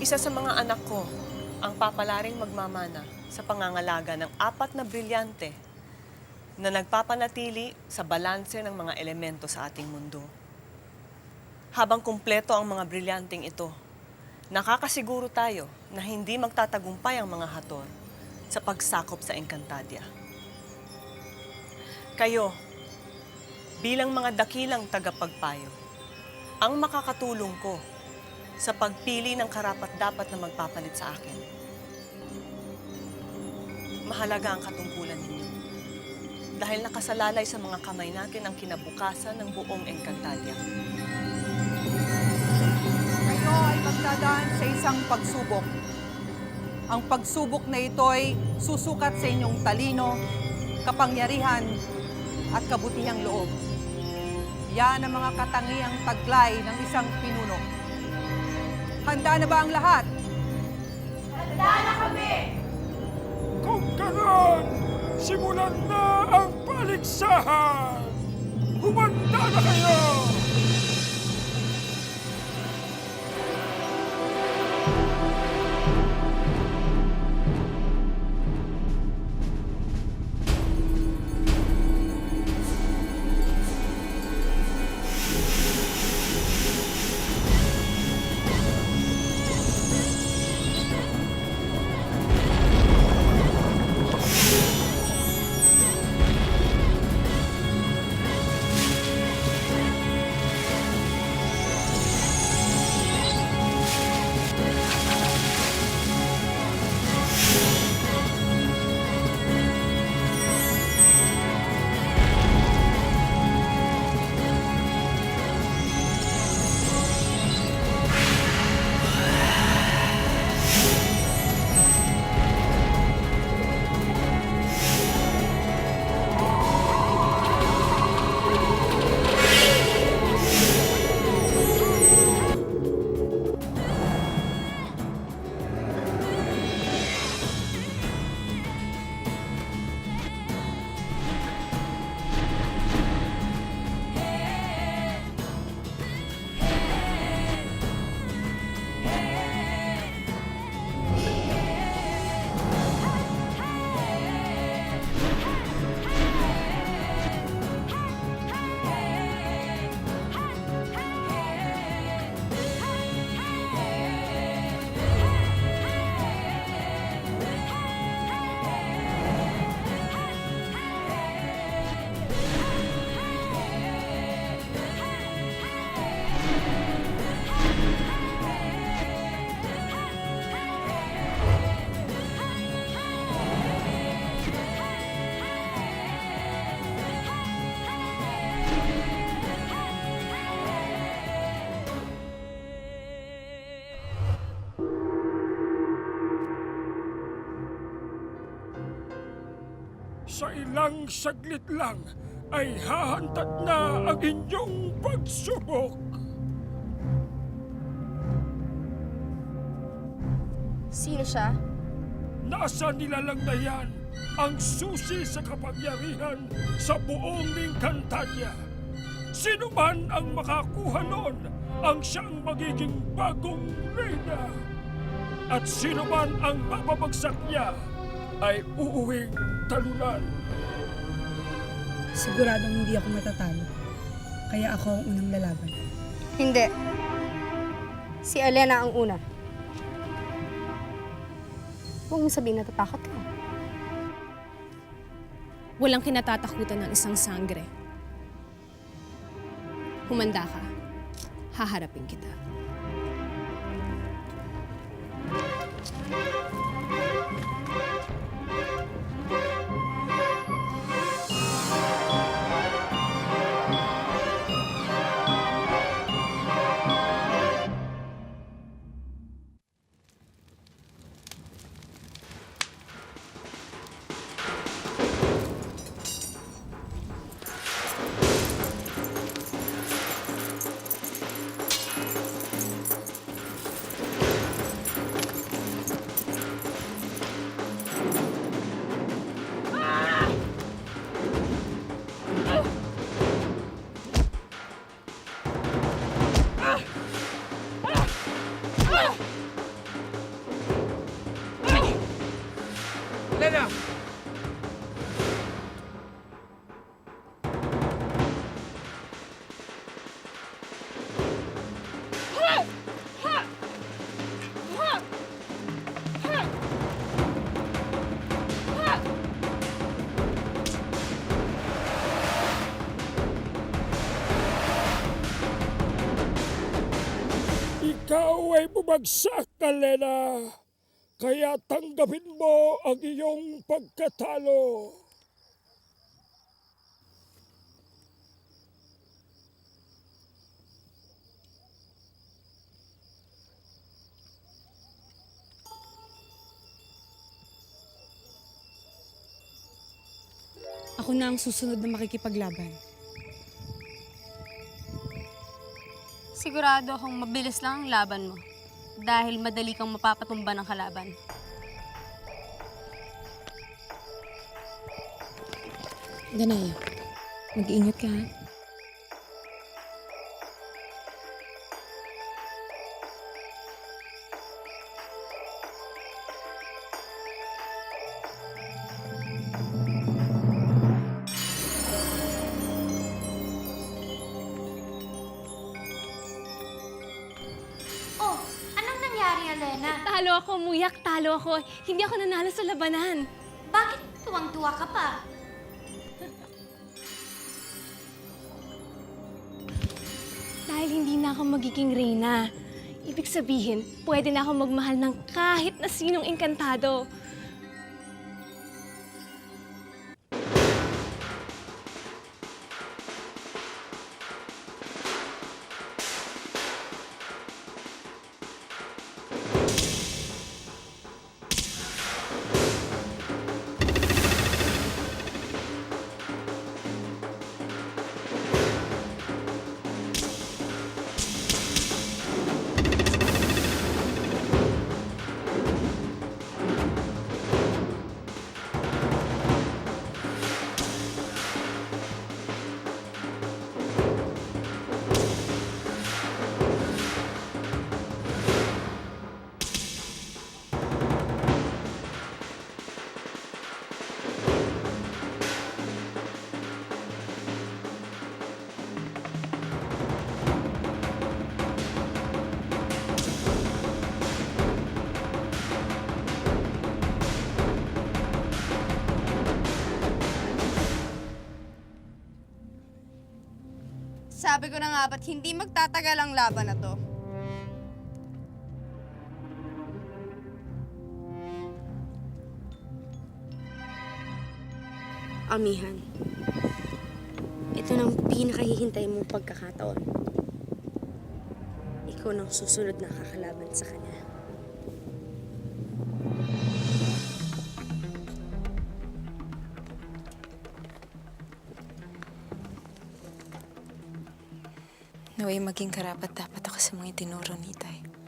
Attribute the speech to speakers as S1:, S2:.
S1: Isa sa mga anak ko ang papalaring magmamana sa pangangalaga ng 4 na brilyante na nagpapanatili sa balanse ng mga elemento sa ating mundo. Habang kumpleto ang mga brilyanteng ito, nakakasiguro tayo na hindi magtatagumpay ang mga hator sa pagsakop sa Encantadia. Kayo, bilang mga dakilang tagapagpayo, ang makakatulong ko sa pagpili ng karapat-dapat na magpapalit sa akin. Mahalaga ang katungkulan ninyo dahil nakasalalay sa mga kamay natin ang kinabukasan ng buong Encantadia.
S2: Kayo ay magdadaan sa isang pagsubok. Ang pagsubok na ito ay susukat sa inyong talino, kapangyarihan, at kabutihang loob. Yan ang mga katangiang taglay ng isang pinuno. Handa na ba ang lahat?
S3: Handa na kami!
S4: Kung gano'n, simulan na ang paligsahan! Humanda na kayo! Sa ilang saglit lang ay hahantad na ang inyong pagsubok.
S3: Sino siya?
S4: Nasa nilalang na yan ang susi sa kapangyarihan sa buong Encantadia. Sino man ang makakuha noon ang siyang magiging bagong reyna. At sino man ang mababagsak niya ay uuwing talunan.
S5: Siguradong hindi ako matatalo. Kaya ako ang unang lalaban.
S3: Hindi. Si Elena ang una. Huwag mong sabihin natatakot ka.
S6: Walang kinatatakutan ng isang sangre. Humanda ka. Haharapin kita.
S4: Elena! Ikaw ay bumagsak, Elena. Kaya tanggapin mo ang iyong pagkatalo.
S6: Ako na ang susunod na makikipaglaban.
S3: Sigurado akong mabilis lang ang laban mo. Dahil madali kang mapapatumba ng kalaban.
S6: Danaya, mag-iingat ka ha.
S7: Oh, anong nangyari, Elena?
S3: Talo ako, muyak, talo ako. Hindi ako nanalo sa labanan.
S7: Bakit tuwang-tuwa ka pa?
S3: Dahil hindi na ako magiging reyna. Ibig sabihin, pwede na ako magmahal ng kahit na sinong engkantado. Sabi ko na nga ba't hindi magtatagal ang laban na to? Amihan, ito ng pinakahihintay mong pagkakataon. Ikaw nang susunod na kakalaban sa kanya.
S8: Naway maging karapat dapat ako sa mga tinuro ni Itay.